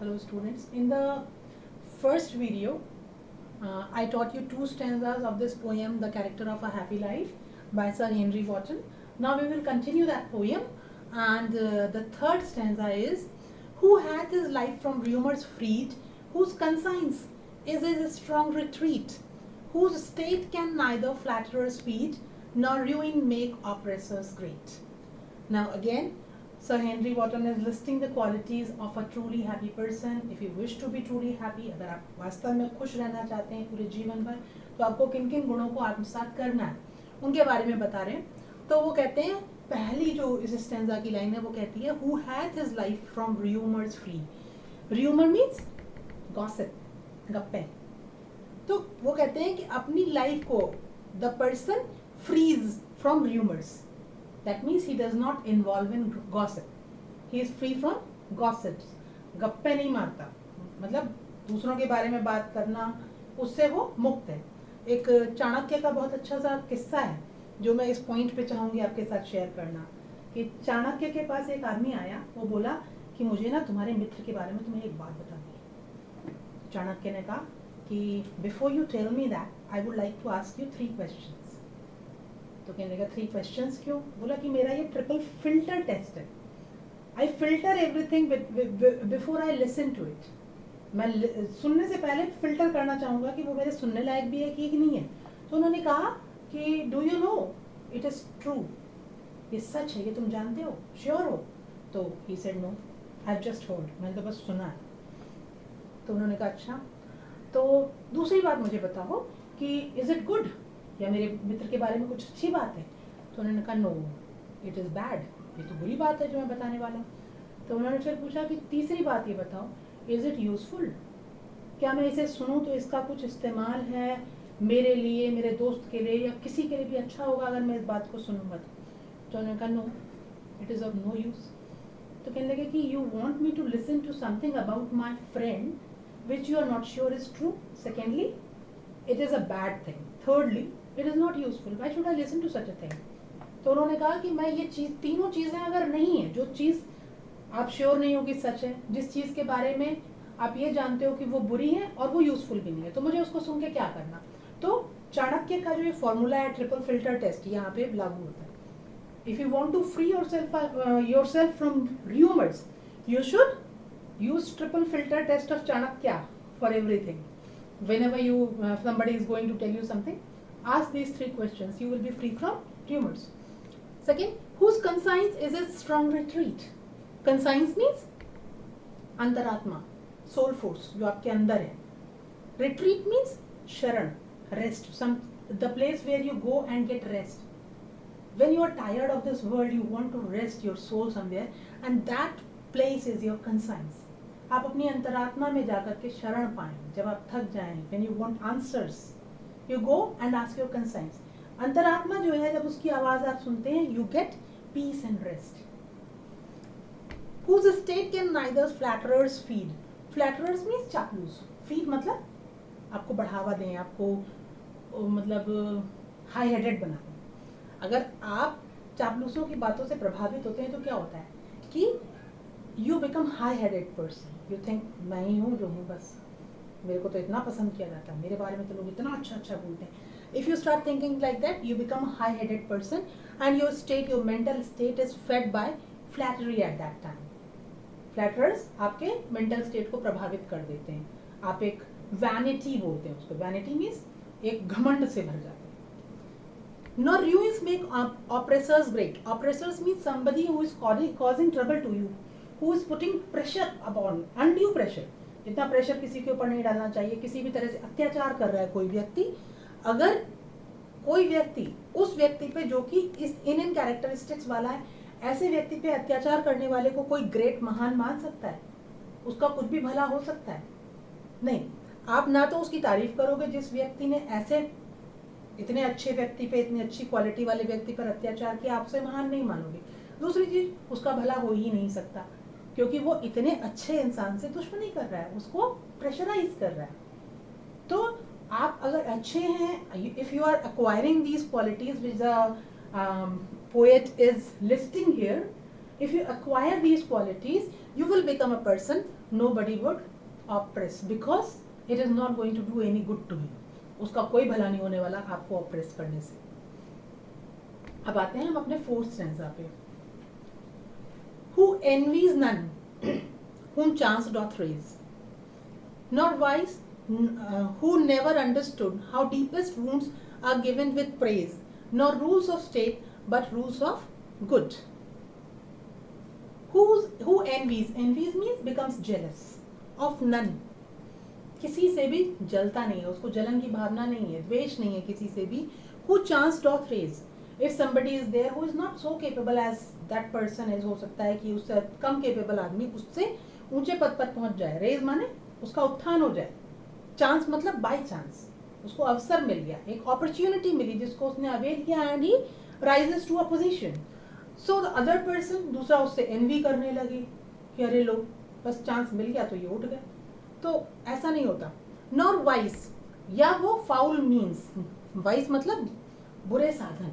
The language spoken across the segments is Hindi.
Hello students. In the first video, I taught you two stanzas of this poem, The Character of a Happy Life by Sir Henry Wotton. Now we will continue that poem, and the third stanza is, who hath his life from rumours freed, whose conscience is his strong retreat, whose state can neither flatterers feed, nor ruin make oppressors great. Now again, Sir Henry Wotton is listing the qualities of a truly happy person. If you wish to be truly happy, अगर आप वास्तव में खुश रहना चाहते हैं पूरे जीवन भर, तो आपको किन किन गुणों को आत्मसात करना है, उनके बारे में बता रहे हैं। तो वो कहते हैं, पहली जो इस स्टैंजा की लाइन है वो कहती है, who hath his life from rumors free. Rumor means gossip, गप्पे। तो वो कहते हैं कि अपनी लाइफ को the person frees from rumors. That means he does not involve in gossip. He is free from gossips. गप्पे नहीं मारता, मतलब दूसरों के बारे में बात करना, उससे वो मुक्त है। एक चाणक्य का बहुत अच्छा सा किस्सा है जो मैं इस पॉइंट पे चाहूँगी आपके साथ शेयर करना, कि चाणक्य के पास एक आदमी आया, वो बोला कि मुझे ना तुम्हारे मित्र के बारे में तुम्हें एक बात बतानी। चाणक्य ने कहा कि before you tell me that I would like to ask you 3 questions. तो कहने लगा 3 क्वेश्चंस क्यों? बोला कि मेरा ये ट्रिपल फिल्टर टेस्ट है। I filter everything before I listen to it. मैं सुनने से पहले फिल्टर करना चाहूँगा कि वो मेरे सुनने लायक भी है कि नहीं है। तो उन्होंने कहा कि do you know it is true, ये सच है, ये तुम जानते हो, श्योर हो? तो he said no, I have just heard, मैंने तो बस सुना है। तो उन्होंने कहा अच्छा, तो दूसरी बात मुझे बताओ कि इज़ इट गुड, या मेरे मित्र के बारे में कुछ अच्छी बात है? तो उन्होंने कहा नो इट इज़ बैड, ये तो बुरी बात है जो मैं बताने वाला हूँ। तो उन्होंने फिर पूछा कि तीसरी बात ये बताओ, इज़ इट यूज़फुल, क्या मैं इसे सुनूँ तो इसका कुछ इस्तेमाल है मेरे लिए, मेरे दोस्त के लिए, या किसी के लिए भी अच्छा होगा अगर मैं इस बात को सुनूंगा? तो उन्होंने कहा no it is of no use. तो कहने लगे कि you want me to listen to something about my friend which you are not sure is true. Secondly it is a bad thing. thirdly it is not useful, why should I listen to such a thing? तो उन्होंने कहा कि मैं ये चीज़, तीनों चीज़ें अगर नहीं है, जो चीज़ आप श्योर नहीं हो कि सच है, जिस चीज़ के बारे में आप ये जानते हो कि वो बुरी है और वो यूजफुल भी नहीं है, तो मुझे उसको सुन के क्या करना? तो चाणक्य का जो ये फॉर्मूला है ट्रिपल फिल्टर टेस्ट, यहाँ पे लागू होता है। If you want to free yourself from rumours, you should use triple filter test of Chanakya for everything. Whenever you somebody is going to tell you something, ask these 3 questions, you will be free from rumors. Second, whose conscience is a strong retreat. Conscience means अंतरात्मा, soul force जो आपके अंदर है. Retreat means शरण, rest, the place where you go and get rest. When you are tired of this world, you want to rest your soul somewhere, and that place is your conscience. आप अपनी अंतरात्मा में जाकर के शरण पाएं जब आप थक जाएं। When you want answers, you go and ask your conscience. अंतरात्मा जो है, जब उसकी आवाज़ आप सुनते हैं, you get peace and rest. Whose state can neither flatterers feed. Flatterers means चापलूस. Feed मतलब आपको बढ़ावा दें, आपको मतलब हाई हेडेड बना दें। अगर आप चापलूसों की बातों से प्रभावित होते हैं तो क्या होता है कि you become high-headed person. You think मैं ही हूँ जो हूँ, बस मेरे को तो इतना पसंद किया जाता है, मेरे बारे में तो लोग इतना अच्छा अच्छा बोलते हैं. If you start thinking like that, you become a high-headed person, and your state, your mental state is fed by flattery at that time. Flatterers आपके mental state को प्रभावित कर देते हैं. आप एक vanity बोलते हैं उसको. Vanity means एक घमंड से भर जाते हैं. Nor ruins make oppressors great. Oppressors means somebody who is causing trouble to you. Who is putting pressure upon, undue pressure. इतना प्रेशर किसी के ऊपर नहीं डालना चाहिए. किसी भी तरह से अत्याचार कर रहा है कोई व्यक्ति, अगर कोई व्यक्ति उस व्यक्ति पे जो कि इस इन कैरेक्टरिस्टिक्स वाला है, ऐसे व्यक्ति पे अत्याचार करने वाले को कोई ग्रेट, महान मान सकता है? उसका कुछ भी भला हो सकता है? नहीं. आप ना तो उसकी तारीफ करोगे जिस व्यक्ति ने ऐसे इतने अच्छे व्यक्ति पे, इतनी अच्छी क्वालिटी वाले व्यक्ति पर अत्याचार किया, आप उसे महान नहीं मानोगे. दूसरी चीज, उसका भला हो ही नहीं सकता, क्योंकि वो इतने अच्छे इंसान से दुश्मनी कर रहा है, उसको प्रेशराइज कर रहा है. तो आप अगर अच्छे हैं, if you are acquiring these qualities which the poet is listing here, if you acquire these qualities, you will become a person nobody would oppress because it is not going to do any good to you. उसका कोई भला नहीं होने वाला आपको ऑप्रेस करने से. अब आते हैं हम अपने फोर्थ स्टैंजा पे. Who envies none, whom chance doth raise, nor wise, who never understood how deepest wounds are given with praise, nor rules of state but rules of good. Who envies means becomes jealous of none. किसी से भी जलता नहीं है, उसको जलन की भावना नहीं है, द्वेष नहीं है किसी से भी. Who chance doth raise, if somebody is there who is not so capable as that person is, हो सकता है कि उससे कम capable आदमी उससे ऊंचे पद पर पहुंच जाए. रेज माने उसका उत्थान हो जाए. चांस मतलब बाय चांस उसको अवसर मिल गया, एक अपॉर्चुनिटी मिली जिसको उसने अवेल किया and he rises to a position. So the other person, दूसरा उससे एनवी करने लगे कि अरे लो बस चांस मिल गया तो ये उठ गए. तो ऐसा नहीं होता. नॉर वाइस, या वो फाउल मीन्स, वाइस मतलब बुरे साधन.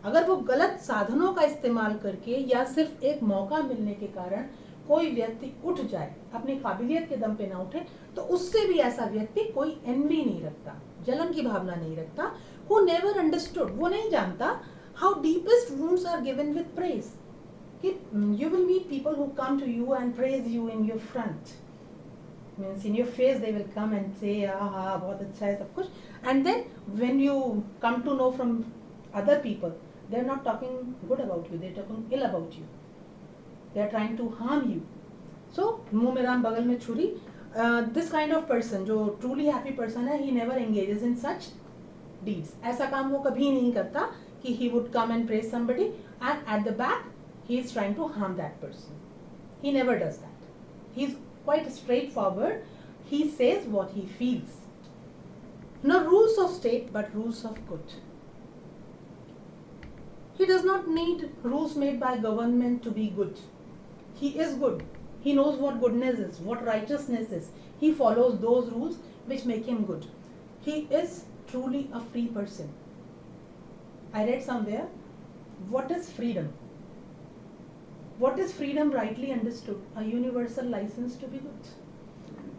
अगर वो गलत साधनों का इस्तेमाल करके या सिर्फ एक मौका मिलने के कारण कोई व्यक्ति उठ जाए, अपनी काबिलियत के दम पे ना उठे, तो उससे भी ऐसा व्यक्ति कोई एनवी नहीं रखता, जलन की भावना नहीं रखता. Who never understood, वो नहीं जानता how deepest wounds are given with praise. कि you will meet people who come to you and praise you in your front, means in your face they will come and say हाँ बहुत अच्छा है सब कुछ, and then when you come to know from other people, they are not talking good about you, they are talking ill about you, they are trying to harm you. So मुंह में राम बगल में छुरी. This kind of person जो truly happy person है, he never engages in such deeds. ऐसा काम वो कभी नहीं करता कि he would come and praise somebody and at the back he is trying to harm that person. He never does that. He is quite straightforward. He says what he feels. No rules of state but rules of good. He does not need rules made by government to be good. He is good. He knows what goodness is, what righteousness is. He follows those rules which make him good. He is truly a free person. I read somewhere, what is freedom? What is freedom rightly understood? A universal license to be good.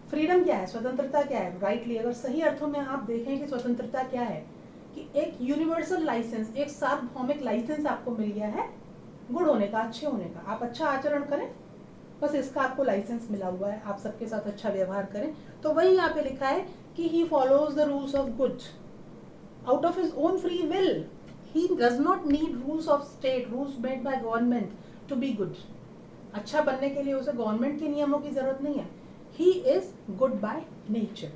Freedom क्या है, स्वतंत्रता क्या है? राइटली अगर सही अर्थों में आप देखें कि स्वतंत्रता क्या है, कि एक यूनिवर्सल लाइसेंस, एक सार्वभौमिक लाइसेंस आपको मिल गया है गुड होने का, अच्छे होने का. आप अच्छा आचरण करें, बस इसका आपको लाइसेंस मिला हुआ है. आप सबके साथ अच्छा व्यवहार करें. तो वही यहाँ पे लिखा है कि he follows the rules of good out of his own free will. He does not need rules of state, rules made by government to be good. अच्छा बनने के लिए उसे गवर्नमेंट के नियमों की जरूरत नहीं है. He is good by nature.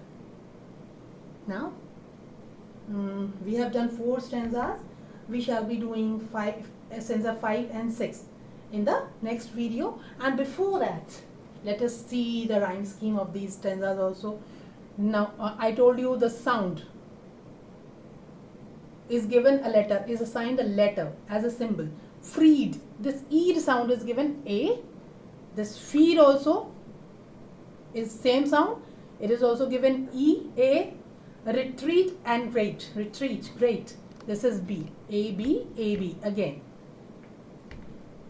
Now we have done 4 stanzas. We shall be doing stanza 5 and 6 in the next video. And before that, let us see the rhyme scheme of these stanzas also. Now I told you the sound is given a letter, is assigned a letter as a symbol. Freed, this eed sound is given a. This feed also is same sound. It is also given e, a. Retreat and great. Retreat, great. This is b. A, b, a, b again.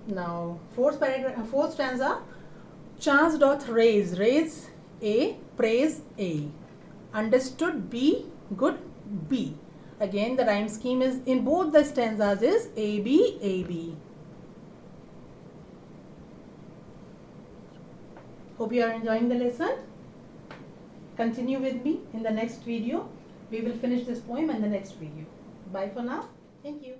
Now fourth paragraph, fourth stanza. Chance doth raise, raise a, praise a. Understood b, good b. Again the rhyme scheme is in both the stanzas is a, b, a, b. Hope you are enjoying the lesson. Continue with me in the next video. We will finish this poem in the next video. Bye for now. Thank you.